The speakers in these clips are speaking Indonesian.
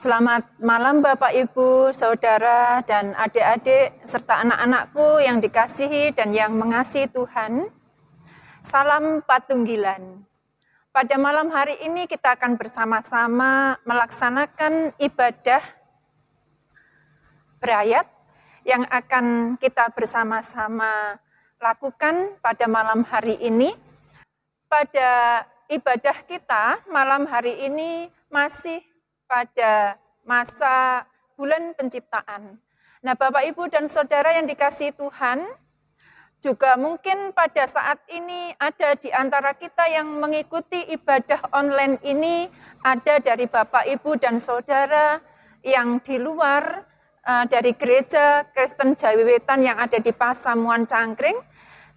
Selamat malam Bapak, Ibu, Saudara, dan adik-adik, serta anak-anakku yang dikasihi dan yang mengasihi Tuhan. Salam Patunggilan. Pada malam hari ini kita akan bersama-sama melaksanakan ibadah berayat yang akan kita bersama-sama lakukan pada malam hari ini. Pada ibadah kita malam hari ini masih pada masa bulan penciptaan. Nah, Bapak, Ibu, dan Saudara yang dikasihi Tuhan, juga mungkin pada saat ini ada di antara kita yang mengikuti ibadah online ini, ada dari Bapak, Ibu, dan Saudara yang di luar dari gereja Kristen Jawi Wetan yang ada di Pasamuan Cangkring.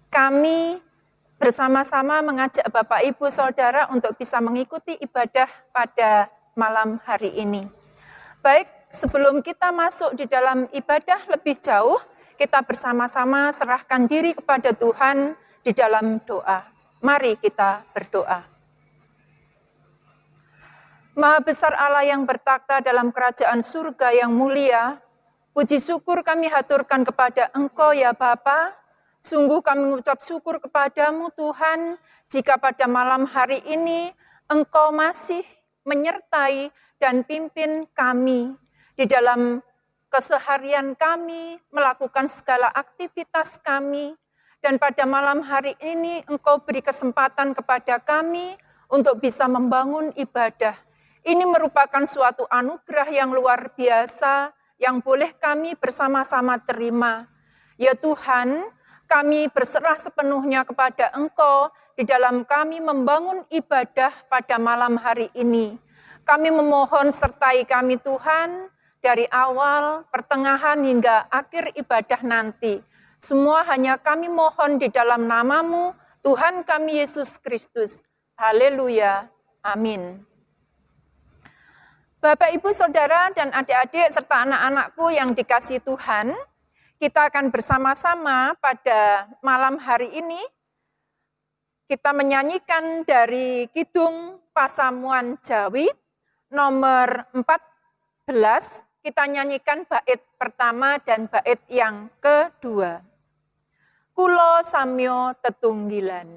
Kami bersama-sama mengajak Bapak, Ibu, Saudara untuk bisa mengikuti ibadah pada malam hari ini. Baik, sebelum kita masuk di dalam ibadah lebih jauh, kita bersama-sama serahkan diri kepada Tuhan di dalam doa. Mari kita berdoa. Maha besar Allah yang bertakhta dalam kerajaan surga yang mulia, puji syukur kami haturkan kepada Engkau ya Bapa. Sungguh kami mengucap syukur kepadamu Tuhan, jika pada malam hari ini Engkau masih menyertai dan pimpin kami di dalam keseharian kami, melakukan segala aktivitas kami, dan pada malam hari ini Engkau beri kesempatan kepada kami untuk bisa membangun ibadah. Ini merupakan suatu anugerah yang luar biasa yang boleh kami bersama-sama terima. Ya Tuhan, kami berserah sepenuhnya kepada Engkau di dalam kami membangun ibadah pada malam hari ini. Kami memohon sertai kami Tuhan dari awal, pertengahan hingga akhir ibadah nanti. Semua hanya kami mohon di dalam nama-Mu, Tuhan kami Yesus Kristus. Haleluya. Amin. Bapak, Ibu, Saudara, dan adik-adik serta anak-anakku yang dikasihi Tuhan, kita akan bersama-sama pada malam hari ini kita menyanyikan dari Kidung Pasamuan Jawi nomor 14. Kita nyanyikan bait pertama dan bait yang kedua. Kulo samyo tetunggilan.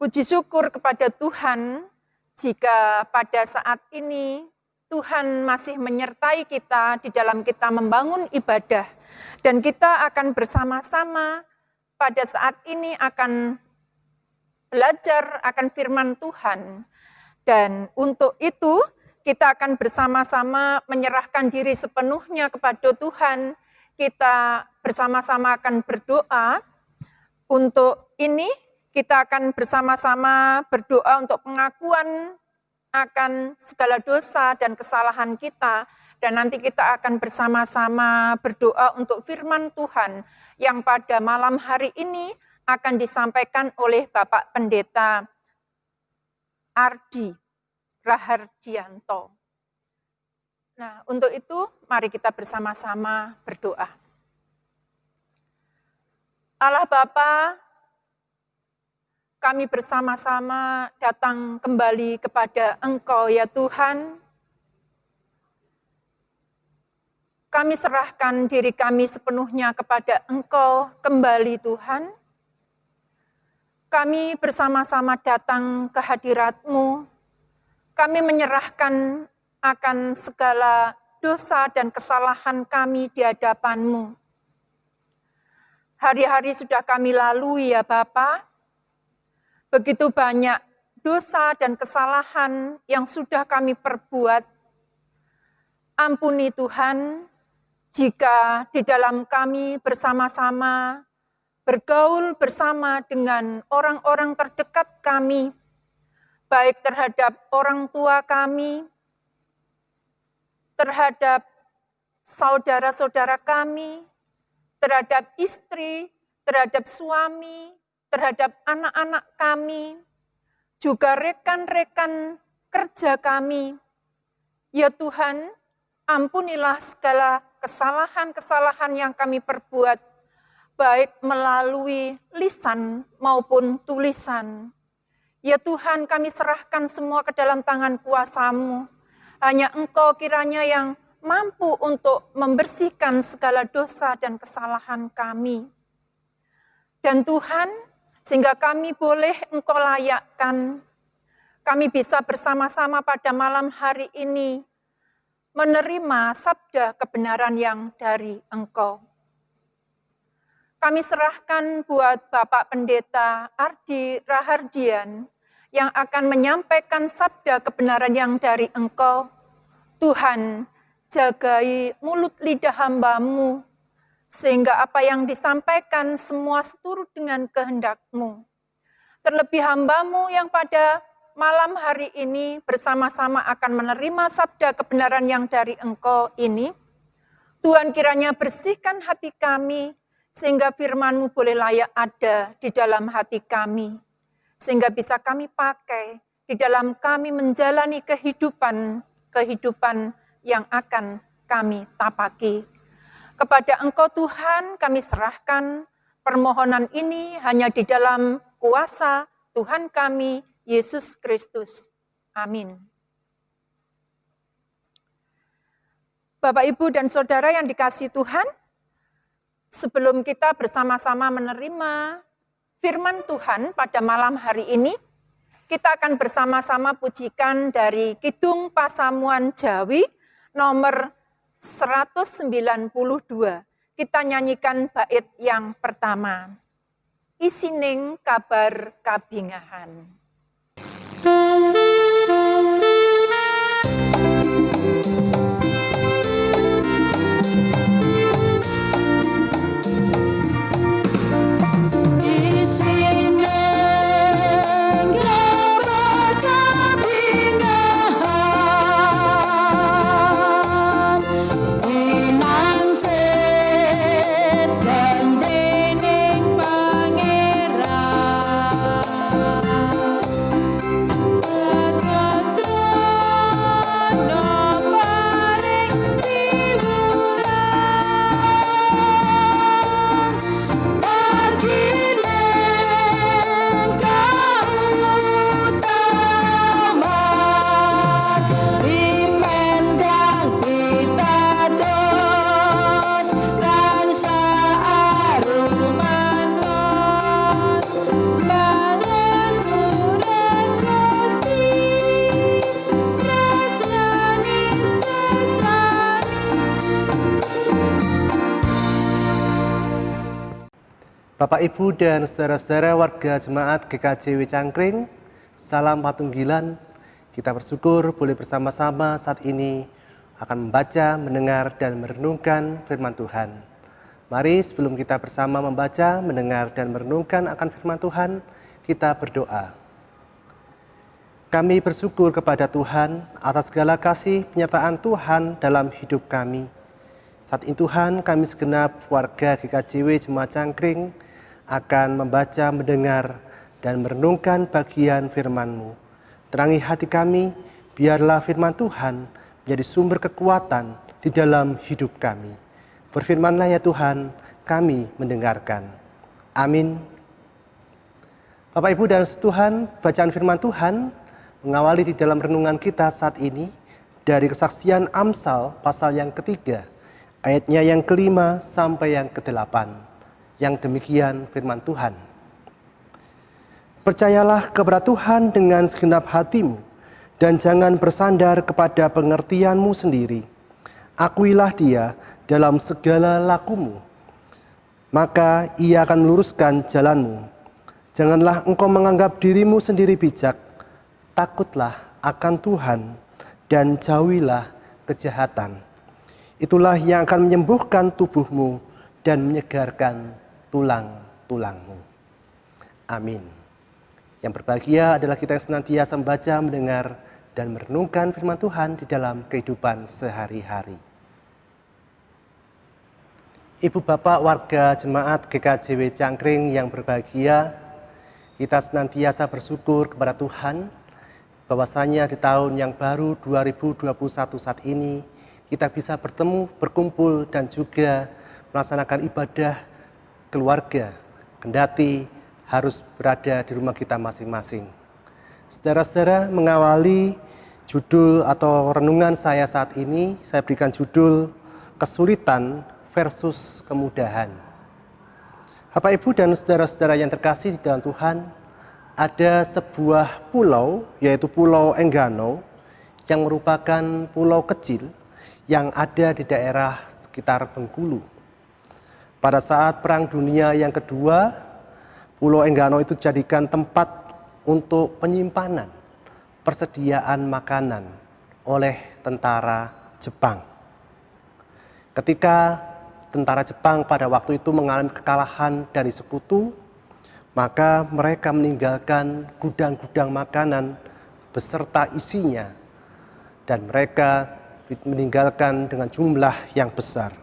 Puji syukur kepada Tuhan jika pada saat ini Tuhan masih menyertai kita di dalam kita membangun ibadah. Dan kita akan bersama-sama pada saat ini akan belajar akan firman Tuhan. Dan untuk itu kita akan bersama-sama menyerahkan diri sepenuhnya kepada Tuhan. Kita bersama-sama akan berdoa. Untuk ini kita akan bersama-sama berdoa untuk pengakuan akan segala dosa dan kesalahan kita, dan nanti kita akan bersama-sama berdoa untuk firman Tuhan yang pada malam hari ini akan disampaikan oleh Bapak Pendeta Ardi Rahardianto. Nah, untuk itu mari kita bersama-sama berdoa. Allah Bapa, kami bersama-sama datang kembali kepada Engkau ya Tuhan. Kami serahkan diri kami sepenuhnya kepada Engkau kembali Tuhan. Kami bersama-sama datang ke hadirat-Mu. Kami menyerahkan akan segala dosa dan kesalahan kami di hadapan-Mu. Hari-hari sudah kami lalui ya Bapa. Begitu banyak dosa dan kesalahan yang sudah kami perbuat. Ampuni Tuhan, jika di dalam kami bersama-sama bergaul bersama dengan orang-orang terdekat kami, baik terhadap orang tua kami, terhadap saudara-saudara kami, terhadap istri, terhadap suami, terhadap anak-anak kami, juga rekan-rekan kerja kami. Ya Tuhan, ampunilah segala kesalahan-kesalahan yang kami perbuat, baik melalui lisan maupun tulisan. Ya Tuhan, kami serahkan semua ke dalam tangan kuasa-Mu. Hanya Engkau kiranya yang mampu untuk membersihkan segala dosa dan kesalahan kami. Dan Tuhan, sehingga kami boleh Engkau layakkan, kami bisa bersama-sama pada malam hari ini menerima sabda kebenaran yang dari Engkau. Kami serahkan buat Bapak Pendeta Ardi Rahardian yang akan menyampaikan sabda kebenaran yang dari Engkau. Tuhan, jagai mulut lidah hamba-Mu, sehingga apa yang disampaikan semua seturut dengan kehendak-Mu. Terlebih hamba-Mu yang pada malam hari ini bersama-sama akan menerima sabda kebenaran yang dari Engkau ini. Tuhan kiranya bersihkan hati kami, sehingga firman-Mu boleh layak ada di dalam hati kami. Sehingga bisa kami pakai di dalam kami menjalani kehidupan yang akan kami tapaki. Kepada Engkau Tuhan kami serahkan permohonan ini hanya di dalam kuasa Tuhan kami, Yesus Kristus. Amin. Bapak, Ibu, dan Saudara yang dikasihi Tuhan, sebelum kita bersama-sama menerima firman Tuhan pada malam hari ini, kita akan bersama-sama pujikan dari Kidung Pasamuan Jawi nomor 192. Kita nyanyikan bait yang pertama. Isining kabar kabingahan. Bapak, Ibu, dan saudara-saudara warga Jemaat GKJ Cangkring, salam patunggilan. Kita bersyukur boleh bersama-sama saat ini akan membaca, mendengar, dan merenungkan firman Tuhan. Mari sebelum kita bersama membaca, mendengar, dan merenungkan akan firman Tuhan, kita berdoa. Kami bersyukur kepada Tuhan atas segala kasih penyertaan Tuhan dalam hidup kami. Saat ini Tuhan, kami segenap warga GKJW Jemaat Cangkring akan membaca, mendengar, dan merenungkan bagian firman-Mu. Terangi hati kami, biarlah firman Tuhan menjadi sumber kekuatan di dalam hidup kami. Berfirmanlah ya Tuhan, kami mendengarkan. Amin. Bapak, Ibu, dan Tuhan, bacaan firman Tuhan mengawali di dalam renungan kita saat ini dari kesaksian Amsal pasal yang ketiga, ayatnya yang kelima sampai yang ke-8. Yang demikian firman Tuhan. Percayalah kepada Tuhan dengan segenap hatimu, dan jangan bersandar kepada pengertianmu sendiri. Akuilah Dia dalam segala lakumu, maka Ia akan meluruskan jalanmu. Janganlah engkau menganggap dirimu sendiri bijak. Takutlah akan Tuhan dan jauhilah kejahatan. Itulah yang akan menyembuhkan tubuhmu dan menyegarkan tulang-tulangmu. Amin. Yang berbahagia adalah kita yang senantiasa membaca, mendengar, dan merenungkan firman Tuhan di dalam kehidupan sehari-hari. Ibu bapak warga jemaat GKJW Cangkring yang berbahagia, kita senantiasa bersyukur kepada Tuhan bahwasanya di tahun yang baru 2021 saat ini kita bisa bertemu, berkumpul, dan juga melaksanakan ibadah keluarga, kendati harus berada di rumah kita masing-masing. Saudara-saudara, mengawali judul atau renungan saya saat ini, saya berikan judul kesulitan versus kemudahan. Bapak, Ibu, dan saudara-saudara yang terkasih di dalam Tuhan, ada sebuah pulau, yaitu Pulau Enggano, yang merupakan pulau kecil yang ada di daerah sekitar Bengkulu. Pada saat Perang Dunia yang kedua, Pulau Enggano itu dijadikan tempat untuk penyimpanan, persediaan makanan oleh tentara Jepang. Ketika tentara Jepang pada waktu itu mengalami kekalahan dari sekutu, maka mereka meninggalkan gudang-gudang makanan beserta isinya, dan mereka meninggalkan dengan jumlah yang besar.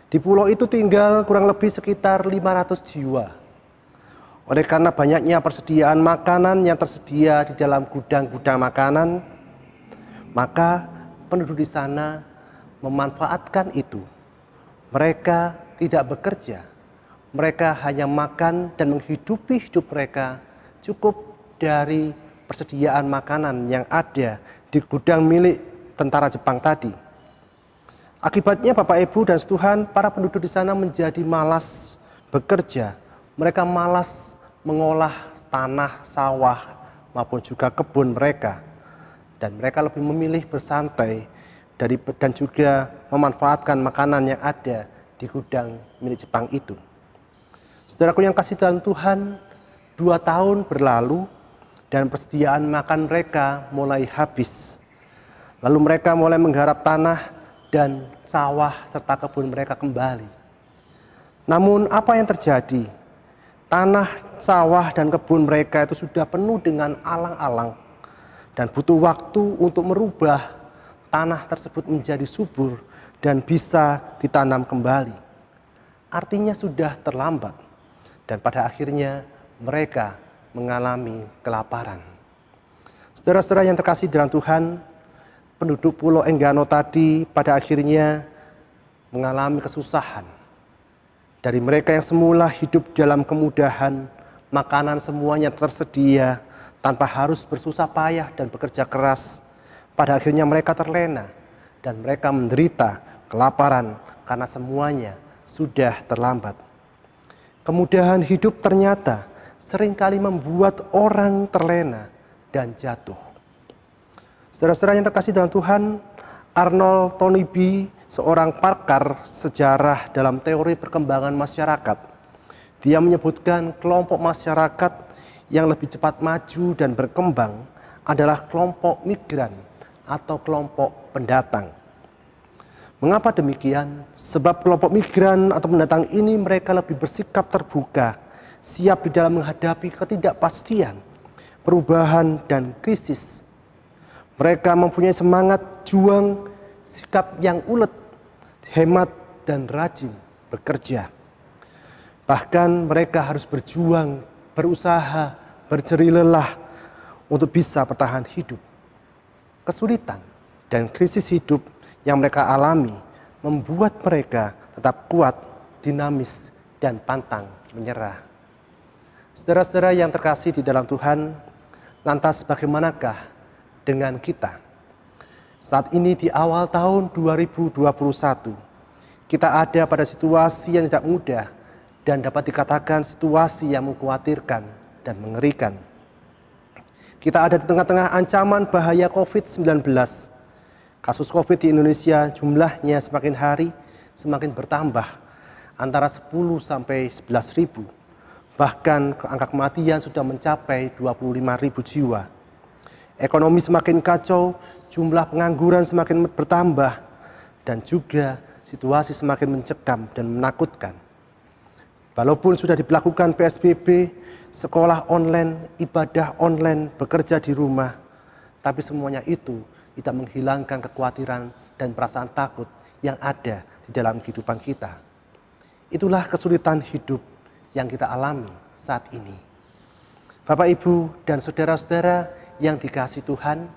Di pulau itu tinggal kurang lebih sekitar 500 jiwa. Oleh karena banyaknya persediaan makanan yang tersedia di dalam gudang-gudang makanan, maka penduduk di sana memanfaatkan itu. Mereka tidak bekerja. Mereka hanya makan dan menghidupi hidup mereka cukup dari persediaan makanan yang ada di gudang milik tentara Jepang tadi. Akibatnya Bapak, Ibu, dan Tuhan, para penduduk di sana menjadi malas bekerja. Mereka malas mengolah tanah, sawah, maupun juga kebun mereka. Dan mereka lebih memilih bersantai dan juga memanfaatkan makanan yang ada di gudang milik Jepang itu. Saudaraku yang kasih dalam Tuhan, 2 tahun berlalu dan persediaan makan mereka mulai habis. Lalu mereka mulai menggarap tanah dan sawah serta kebun mereka kembali. Namun apa yang terjadi? Tanah, sawah, dan kebun mereka itu sudah penuh dengan alang-alang dan butuh waktu untuk merubah tanah tersebut menjadi subur dan bisa ditanam kembali. Artinya sudah terlambat. Dan pada akhirnya mereka mengalami kelaparan. Saudara-saudara yang terkasih dalam Tuhan, penduduk Pulau Enggano tadi pada akhirnya mengalami kesusahan. Dari mereka yang semula hidup dalam kemudahan, makanan semuanya tersedia tanpa harus bersusah payah dan bekerja keras, pada akhirnya mereka terlena dan mereka menderita kelaparan karena semuanya sudah terlambat. Kemudahan hidup ternyata seringkali membuat orang terlena dan jatuh. Saudara-saudara yang terkasih dalam Tuhan, Arnold Toynbee, seorang pakar sejarah dalam teori perkembangan masyarakat, dia menyebutkan kelompok masyarakat yang lebih cepat maju dan berkembang adalah kelompok migran atau kelompok pendatang. Mengapa demikian? Sebab kelompok migran atau pendatang ini mereka lebih bersikap terbuka, siap di dalam menghadapi ketidakpastian. perubahan, dan krisis. Mereka mempunyai semangat juang, sikap yang ulet, hemat, dan rajin bekerja. Bahkan mereka harus berjuang, berusaha, berjerih lelah untuk bisa bertahan hidup. Kesulitan dan krisis hidup yang mereka alami membuat mereka tetap kuat, dinamis, dan pantang menyerah. Saudara-saudara yang terkasih di dalam Tuhan, lantas bagaimanakah dengan kita? Saat ini di awal tahun 2021, kita ada pada situasi yang tidak mudah dan dapat dikatakan situasi yang mengkhawatirkan dan mengerikan. Kita ada di tengah-tengah ancaman bahaya COVID-19. Kasus COVID di Indonesia jumlahnya semakin hari semakin bertambah, antara 10 sampai 11 ribu. Bahkan angka kematian sudah mencapai 25 ribu jiwa. Ekonomi semakin kacau, jumlah pengangguran semakin bertambah, dan juga situasi semakin mencekam dan menakutkan. Walaupun sudah diberlakukan PSBB, sekolah online, ibadah online, bekerja di rumah, tapi semuanya itu tidak menghilangkan kekhawatiran dan perasaan takut yang ada di dalam kehidupan kita. Itulah kesulitan hidup yang kita alami saat ini. Bapak, Ibu, dan saudara-saudara yang dikasihi Tuhan,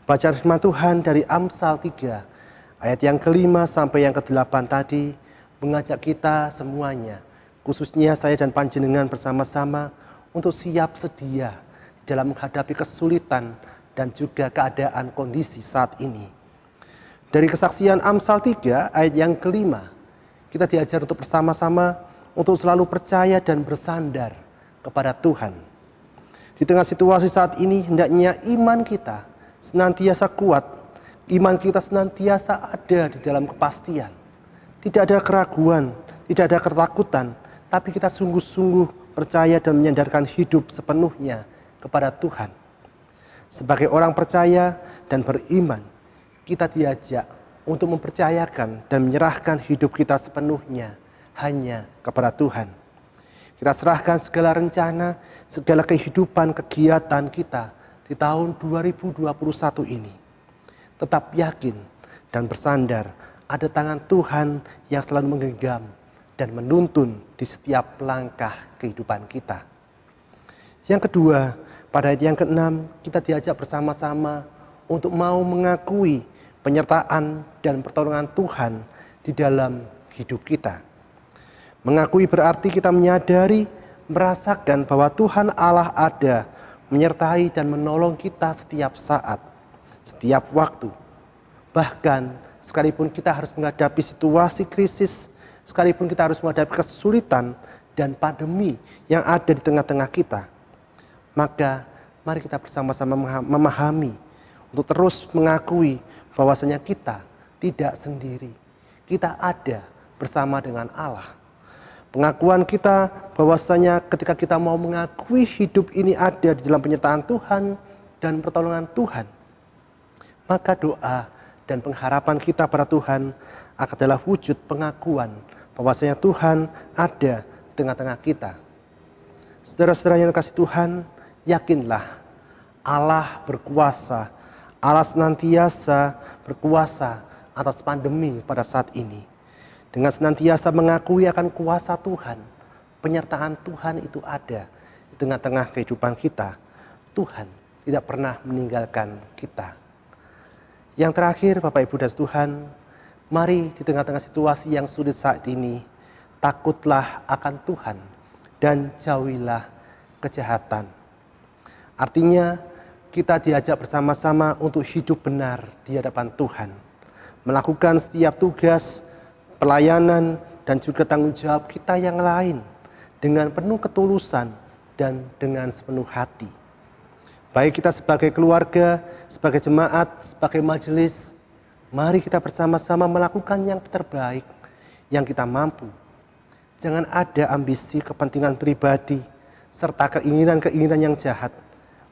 bacaan firman Tuhan dari Amsal 3, ayat yang ke-5 sampai yang ke-8 tadi mengajak kita semuanya, khususnya saya dan panjenengan bersama-sama, untuk siap sedia dalam menghadapi kesulitan dan juga keadaan kondisi saat ini. Dari kesaksian Amsal 3 ayat yang ke-5, kita diajar untuk bersama-sama untuk selalu percaya dan bersandar kepada Tuhan. Di tengah situasi saat ini, hendaknya iman kita senantiasa kuat, iman kita senantiasa ada di dalam kepastian. Tidak ada keraguan, tidak ada ketakutan, tapi kita sungguh-sungguh percaya dan menyandarkan hidup sepenuhnya kepada Tuhan. Sebagai orang percaya dan beriman, kita diajak untuk mempercayakan dan menyerahkan hidup kita sepenuhnya hanya kepada Tuhan. Kita serahkan segala rencana, segala kehidupan, kegiatan kita di tahun 2021 ini. Tetap yakin dan bersandar ada tangan Tuhan yang selalu menggenggam dan menuntun di setiap langkah kehidupan kita. Yang kedua, pada ayat yang ke-6, kita diajak bersama-sama untuk mau mengakui penyertaan dan pertolongan Tuhan di dalam hidup kita. Mengakui berarti kita menyadari, merasakan bahwa Tuhan Allah ada, menyertai dan menolong kita setiap saat, setiap waktu. Bahkan sekalipun kita harus menghadapi situasi krisis, sekalipun kita harus menghadapi kesulitan dan pandemi yang ada di tengah-tengah kita, maka mari kita bersama-sama memahami untuk terus mengakui bahwasanya kita tidak sendiri. Kita ada bersama dengan Allah. Pengakuan kita bahwasanya ketika kita mau mengakui hidup ini ada di dalam penyertaan Tuhan dan pertolongan Tuhan, maka doa dan pengharapan kita pada Tuhan adalah wujud pengakuan bahwasanya Tuhan ada di tengah-tengah kita. Saudara-saudara yang dikasihi Tuhan, yakinlah Allah berkuasa, Allah senantiasa berkuasa atas pandemi pada saat ini. Dengan senantiasa mengakui akan kuasa Tuhan, penyertaan Tuhan itu ada di tengah-tengah kehidupan kita. Tuhan tidak pernah meninggalkan kita. Yang terakhir, Bapak, Ibu, dan Tuhan, mari di tengah-tengah situasi yang sulit saat ini, takutlah akan Tuhan dan jauhilah kejahatan. Artinya, kita diajak bersama-sama untuk hidup benar di hadapan Tuhan. Melakukan setiap tugas, pelayanan, dan juga tanggung jawab kita yang lain dengan penuh ketulusan dan dengan sepenuh hati. Baik kita sebagai keluarga, sebagai jemaat, sebagai majelis, mari kita bersama-sama melakukan yang terbaik yang kita mampu. Jangan ada ambisi, kepentingan pribadi, serta keinginan-keinginan yang jahat.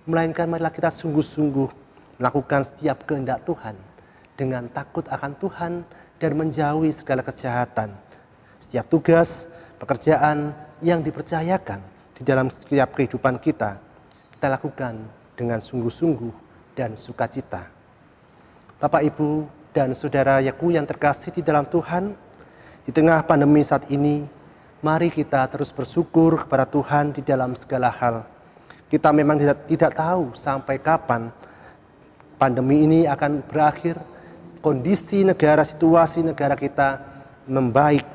Melainkan marilah kita sungguh-sungguh melakukan setiap kehendak Tuhan dengan takut akan Tuhan dan menjauhi segala kejahatan. Setiap tugas, pekerjaan yang dipercayakan di dalam setiap kehidupan kita, kita lakukan dengan sungguh-sungguh dan sukacita. Bapak, Ibu, dan saudaraku yang terkasih di dalam Tuhan, di tengah pandemi saat ini, mari kita terus bersyukur kepada Tuhan di dalam segala hal. Kita memang tidak tahu sampai kapan pandemi ini akan berakhir, kondisi negara, situasi negara kita membaik.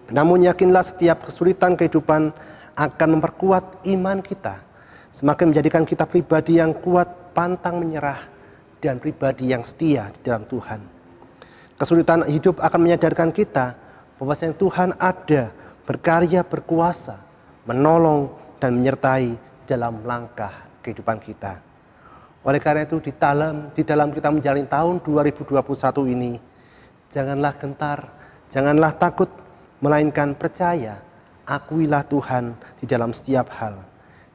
Namun yakinlah setiap kesulitan kehidupan akan memperkuat iman kita, semakin menjadikan kita pribadi yang kuat, pantang menyerah, dan pribadi yang setia di dalam Tuhan. Kesulitan hidup akan menyadarkan kita bahwa Tuhan ada, berkarya, berkuasa, menolong, dan menyertai dalam langkah kehidupan kita. Oleh karena itu, di dalam kita menjalani tahun 2021 ini, janganlah gentar, janganlah takut, melainkan percaya, akuilah Tuhan di dalam setiap hal.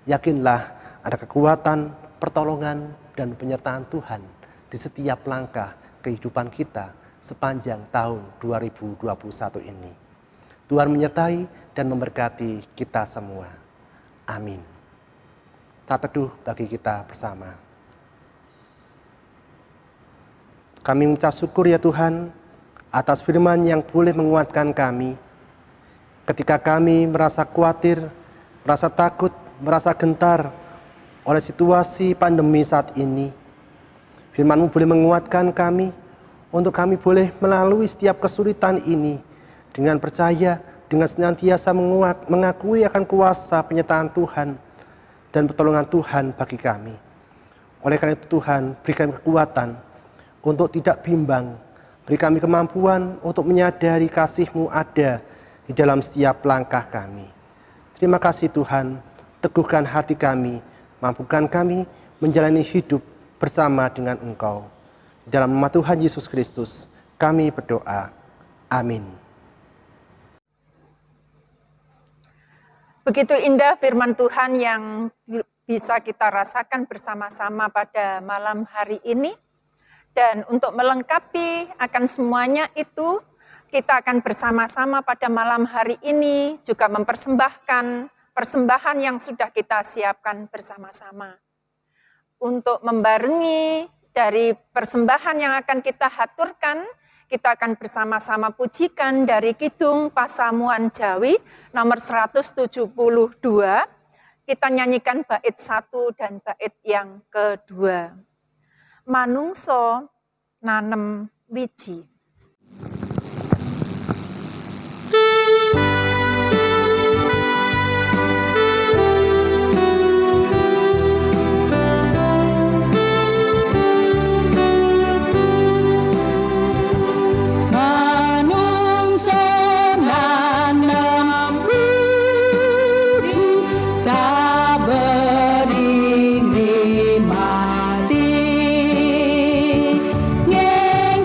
Yakinlah ada kekuatan, pertolongan, dan penyertaan Tuhan di setiap langkah kehidupan kita sepanjang tahun 2021 ini. Tuhan menyertai dan memberkati kita semua. Amin. Saat teduh bagi kita bersama. Kami mengucap syukur ya Tuhan atas firman yang boleh menguatkan kami ketika kami merasa khawatir, merasa takut, merasa gentar oleh situasi pandemi saat ini. Firman-Mu boleh menguatkan kami untuk kami boleh melalui setiap kesulitan ini dengan percaya, dengan senantiasa mengakui akan kuasa penyertaan Tuhan dan pertolongan Tuhan bagi kami. Oleh karena itu Tuhan, beri kami kekuatan untuk tidak bimbang, beri kami kemampuan untuk menyadari kasih-Mu ada di dalam setiap langkah kami. Terima kasih Tuhan, teguhkan hati kami, mampukan kami menjalani hidup bersama dengan Engkau. Di dalam nama Tuhan Yesus Kristus, kami berdoa. Amin. Begitu indah firman Tuhan yang bisa kita rasakan bersama-sama pada malam hari ini. Dan untuk melengkapi akan semuanya itu, kita akan bersama-sama pada malam hari ini juga mempersembahkan persembahan yang sudah kita siapkan bersama-sama. Untuk membarengi dari persembahan yang akan kita haturkan, kita akan bersama-sama pujikan dari Kidung Pasamuan Jawi nomor 172. Kita nyanyikan bait 1 dan bait yang kedua. Manungso nanem wiji. Ngeng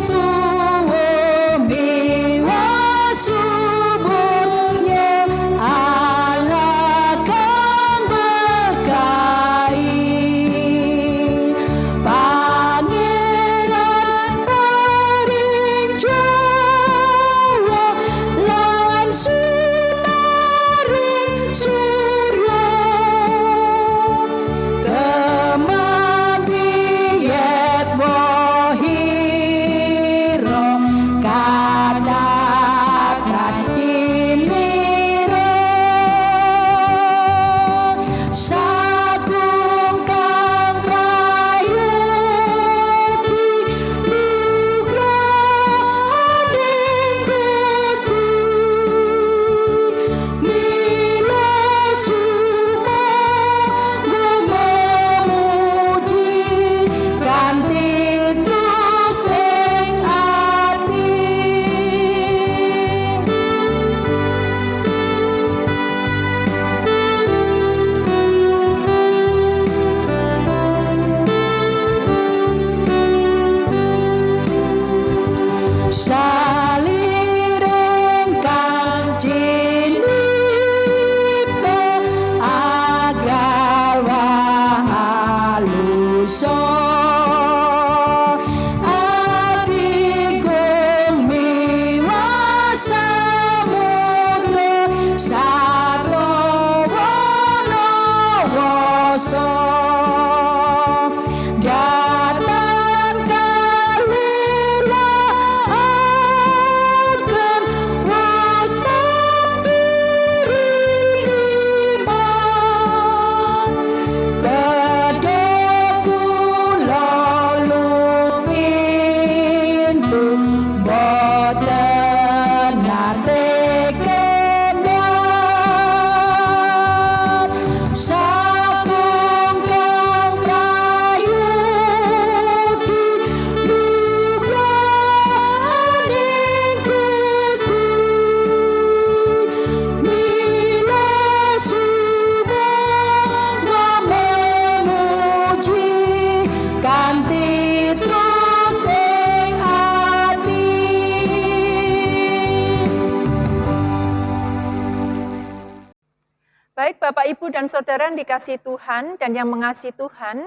Baik Bapak, Ibu, dan Saudara yang dikasihi Tuhan dan yang mengasihi Tuhan,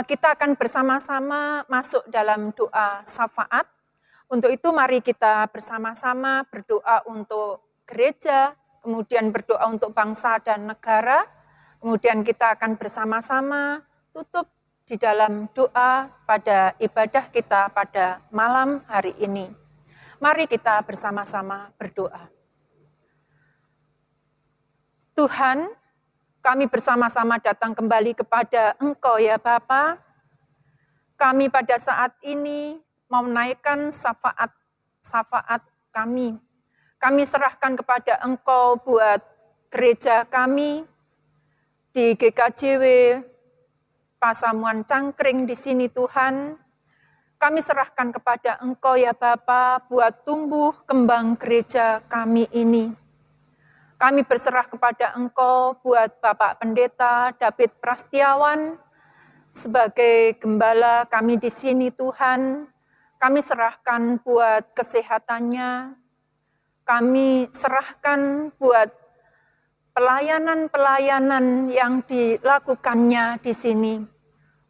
kita akan bersama-sama masuk dalam doa syafaat. Untuk itu mari kita bersama-sama berdoa untuk gereja, kemudian berdoa untuk bangsa dan negara, kemudian kita akan bersama-sama tutup di dalam doa pada ibadah kita pada malam hari ini. Mari kita bersama-sama berdoa. Tuhan, kami bersama-sama datang kembali kepada Engkau ya Bapa. Kami pada saat ini mau menaikkan syafaat kami. Kami serahkan kepada Engkau buat gereja kami di GKJW Pasamuan Cangkring di sini Tuhan. Kami serahkan kepada Engkau ya Bapa buat tumbuh kembang gereja kami ini. Kami berserah kepada Engkau buat Bapak Pendeta David Prastiawan sebagai gembala kami di sini Tuhan. Kami serahkan buat kesehatannya. Kami serahkan buat pelayanan-pelayanan yang dilakukannya di sini.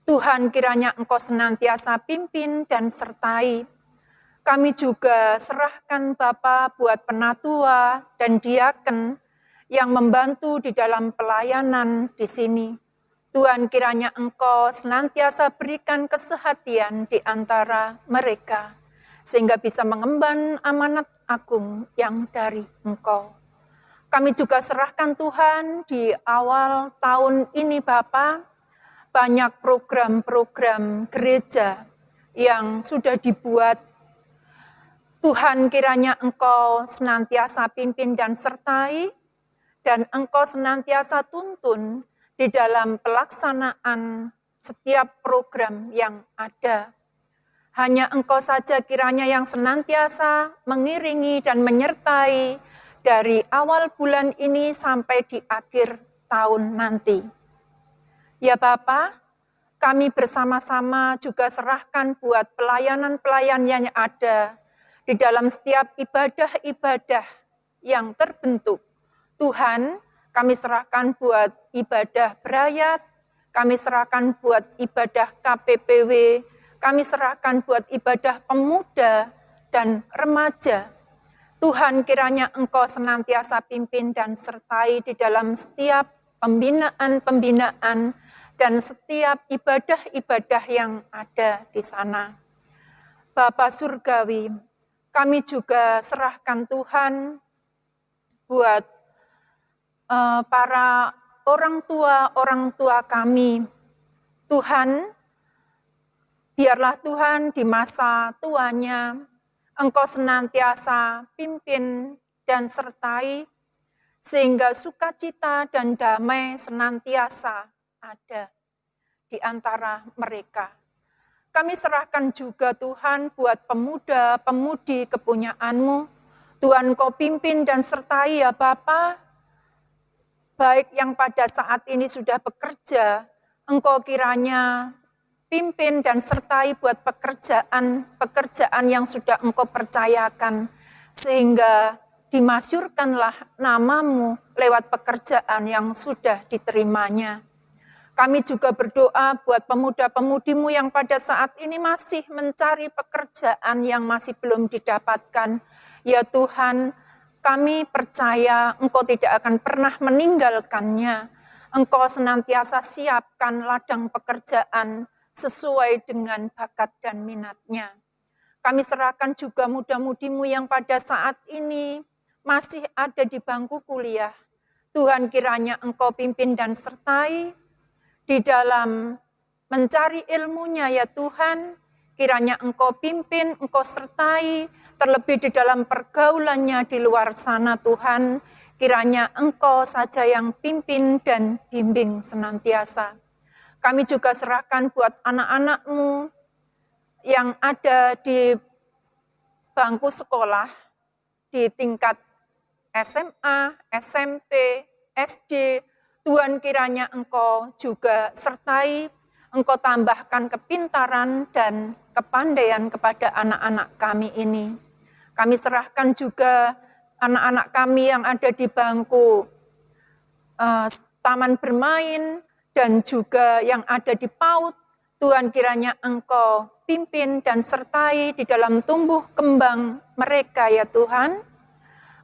Tuhan, kiranya Engkau senantiasa pimpin dan sertai. Kami juga serahkan Bapa buat penatua dan diaken yang membantu di dalam pelayanan di sini. Tuhan, kiranya Engkau senantiasa berikan kesehatian di antara mereka, sehingga bisa mengemban amanat agung yang dari Engkau. Kami juga serahkan Tuhan di awal tahun ini Bapa, banyak program-program gereja yang sudah dibuat. Tuhan, kiranya Engkau senantiasa pimpin dan sertai, dan Engkau senantiasa tuntun di dalam pelaksanaan setiap program yang ada. Hanya Engkau saja kiranya yang senantiasa mengiringi dan menyertai dari awal bulan ini sampai di akhir tahun nanti. Ya Bapa, kami bersama-sama juga serahkan buat pelayanan-pelayan yang ada di dalam setiap ibadah-ibadah yang terbentuk. Tuhan, kami serahkan buat ibadah berayat, kami serahkan buat ibadah KPPW, kami serahkan buat ibadah pemuda dan remaja. Tuhan, kiranya Engkau senantiasa pimpin dan sertai di dalam setiap pembinaan-pembinaan dan setiap ibadah-ibadah yang ada di sana. Bapa Surgawi, kami juga serahkan Tuhan buat para orang tua kami. Tuhan, biarlah Tuhan di masa tuanya Engkau senantiasa pimpin dan sertai, sehingga sukacita dan damai senantiasa ada di antara mereka. Kami serahkan juga Tuhan buat pemuda-pemudi kepunyaan-Mu. Tuhan, Kau pimpin dan sertai ya Bapa, baik yang pada saat ini sudah bekerja, Engkau kiranya pimpin dan sertai buat pekerjaan yang sudah Engkau percayakan, sehingga dimasyurkanlah nama-Mu lewat pekerjaan yang sudah diterimanya. Kami juga berdoa buat pemuda-pemudi-Mu yang pada saat ini masih mencari pekerjaan yang masih belum didapatkan. Ya Tuhan, kami percaya Engkau tidak akan pernah meninggalkannya. Engkau senantiasa siapkan ladang pekerjaan sesuai dengan bakat dan minatnya. Kami serahkan juga muda-mudi-Mu yang pada saat ini masih ada di bangku kuliah. Tuhan, kiranya Engkau pimpin dan sertai di dalam mencari ilmunya ya Tuhan. Kiranya Engkau pimpin, Engkau sertai, terlebih di dalam pergaulannya di luar sana Tuhan, kiranya Engkau saja yang pimpin dan bimbing senantiasa. Kami juga serahkan buat anak-anak-Mu yang ada di bangku sekolah, di tingkat SMA, SMP, SD. Tuhan, kiranya Engkau juga sertai, Engkau tambahkan kepintaran dan kepandaian kepada anak-anak kami ini. Kami serahkan juga anak-anak kami yang ada di bangku taman bermain, dan juga yang ada di PAUD. Tuhan, kiranya Engkau pimpin dan sertai di dalam tumbuh kembang mereka ya Tuhan.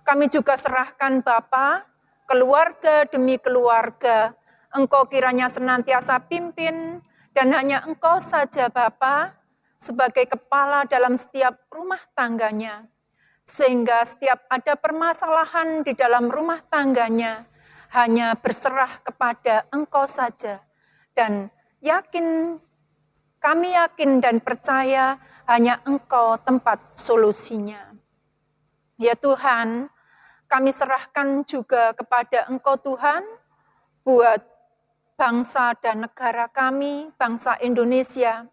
Kami juga serahkan Bapa, keluarga demi keluarga. Engkau kiranya senantiasa pimpin, dan hanya Engkau saja Bapa sebagai kepala dalam setiap rumah tangganya. Sehingga setiap ada permasalahan di dalam rumah tangganya, hanya berserah kepada Engkau saja. Dan kami yakin dan percaya hanya Engkau tempat solusinya. Ya Tuhan, kami serahkan juga kepada Engkau Tuhan, buat bangsa dan negara kami, bangsa Indonesia.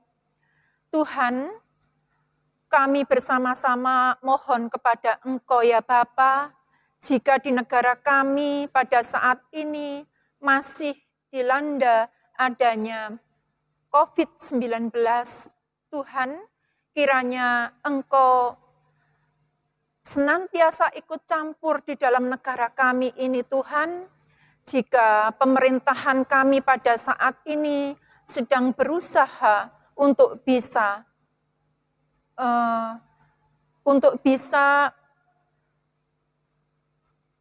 Tuhan, kami bersama-sama mohon kepada Engkau ya Bapa, jika di negara kami pada saat ini masih dilanda adanya COVID-19, Tuhan, kiranya Engkau senantiasa ikut campur di dalam negara kami ini Tuhan, jika pemerintahan kami pada saat ini sedang berusaha untuk bisa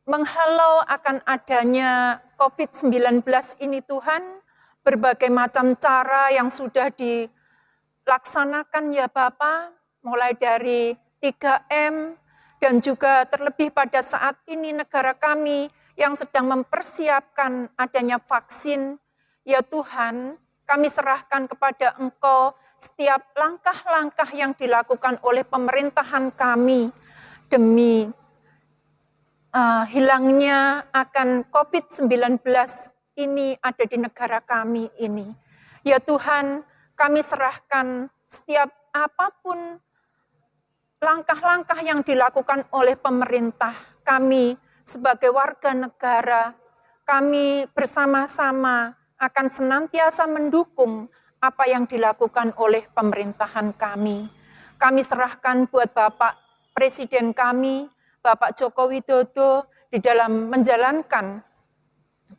menghalau akan adanya COVID-19 ini Tuhan, berbagai macam cara yang sudah dilaksanakan ya Bapa, mulai dari 3M, dan juga terlebih pada saat ini negara kami yang sedang mempersiapkan adanya vaksin. Ya Tuhan, kami serahkan kepada Engkau setiap langkah-langkah yang dilakukan oleh pemerintahan kami demi hilangnya akan COVID-19 ini ada di negara kami ini. Ya Tuhan, kami serahkan setiap apapun langkah-langkah yang dilakukan oleh pemerintah kami sebagai warga negara, kami bersama-sama akan senantiasa mendukung apa yang dilakukan oleh pemerintahan kami. Kami serahkan buat Bapak Presiden kami, Bapak Joko Widodo, di dalam menjalankan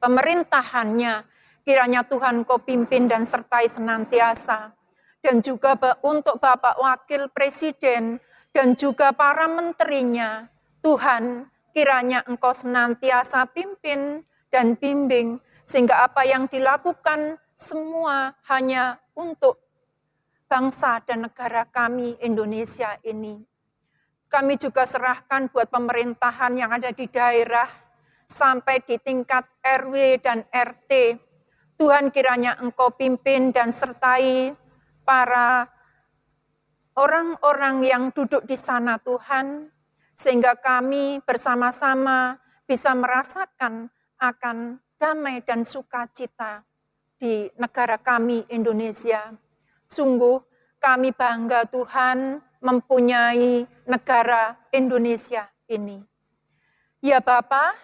pemerintahannya, kiranya Tuhan Kau pimpin dan sertai senantiasa. Dan juga untuk Bapak Wakil Presiden dan juga para menterinya, Tuhan, kiranya Engkau senantiasa pimpin dan bimbing, sehingga apa yang dilakukan semua hanya untuk bangsa dan negara kami Indonesia ini. Kami juga serahkan buat pemerintahan yang ada di daerah, sampai di tingkat RW dan RT. Tuhan, kiranya Engkau pimpin dan sertai para orang-orang yang duduk di sana Tuhan, sehingga kami bersama-sama bisa merasakan akan damai dan sukacita di negara kami Indonesia. Sungguh kami bangga Tuhan mempunyai negara Indonesia ini. Ya Bapa,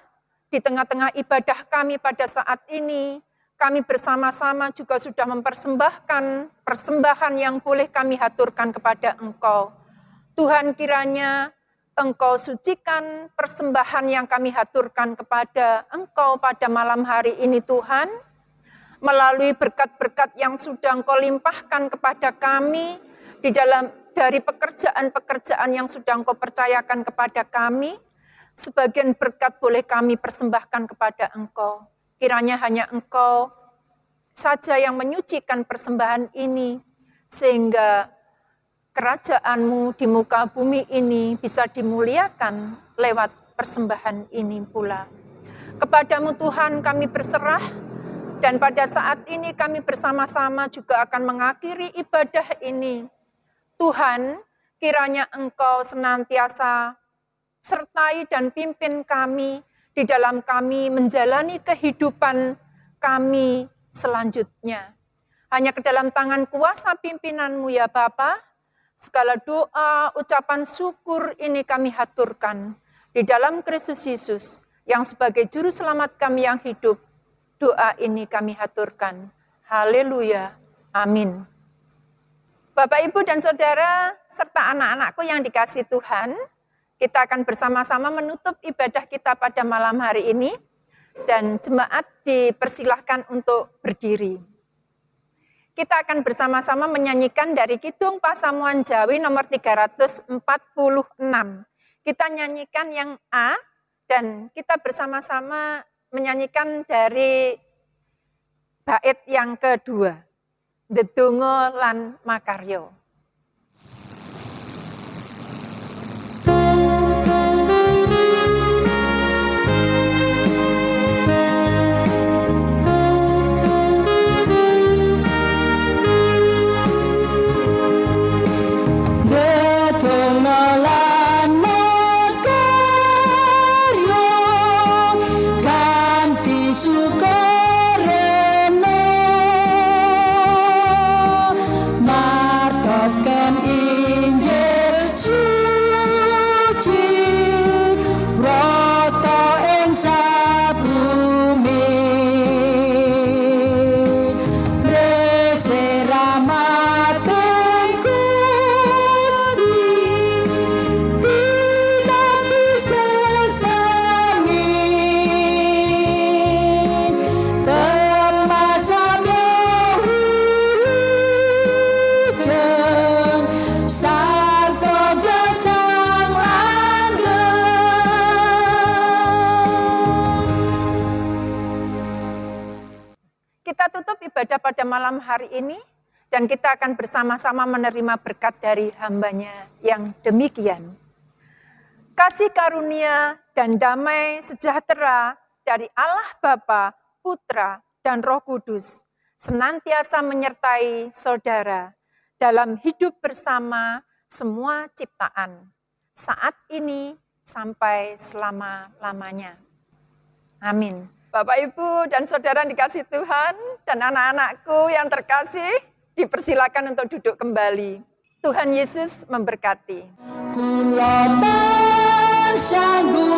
di tengah-tengah ibadah kami pada saat ini, kami bersama-sama juga sudah mempersembahkan persembahan yang boleh kami haturkan kepada Engkau. Tuhan, kiranya Engkau sucikan persembahan yang kami haturkan kepada Engkau pada malam hari ini Tuhan, melalui berkat-berkat yang sudah Engkau limpahkan kepada kami dari pekerjaan-pekerjaan yang sudah Engkau percayakan kepada kami. Sebagian berkat boleh kami persembahkan kepada Engkau. Kiranya hanya Engkau saja yang menyucikan persembahan ini, sehingga kerajaan-Mu di muka bumi ini bisa dimuliakan lewat persembahan ini pula. Kepadamu Tuhan kami berserah, dan pada saat ini kami bersama-sama juga akan mengakhiri ibadah ini. Tuhan, kiranya Engkau senantiasa sertai dan pimpin kami di dalam kami menjalani kehidupan kami selanjutnya. Hanya ke dalam tangan kuasa pimpinan-Mu ya Bapa, segala doa, ucapan syukur ini kami haturkan di dalam Kristus Yesus yang sebagai juru selamat kami yang hidup. Doa ini kami haturkan. Haleluya. Amin. Bapak, Ibu, dan Saudara, serta anak-anakku yang dikasihi Tuhan, kita akan bersama-sama menutup ibadah kita pada malam hari ini dan jemaat dipersilahkan untuk berdiri. Kita akan bersama-sama menyanyikan dari Kidung Pasamuan Jawi nomor 346. Kita nyanyikan yang A dan kita bersama-sama menyanyikan dari bait yang kedua. Dedonga lan makarya. Kita tutup ibadah pada malam hari ini dan kita akan bersama-sama menerima berkat dari hamba-Nya yang demikian. Kasih karunia dan damai sejahtera dari Allah Bapa, Putra, dan Roh Kudus senantiasa menyertai saudara dalam hidup bersama semua ciptaan, saat ini sampai selama-lamanya. Amin. Bapak, Ibu, dan saudara dikasih Tuhan, dan anak-anakku yang terkasih, dipersilakan untuk duduk kembali. Tuhan Yesus memberkati. Ku tak sanggup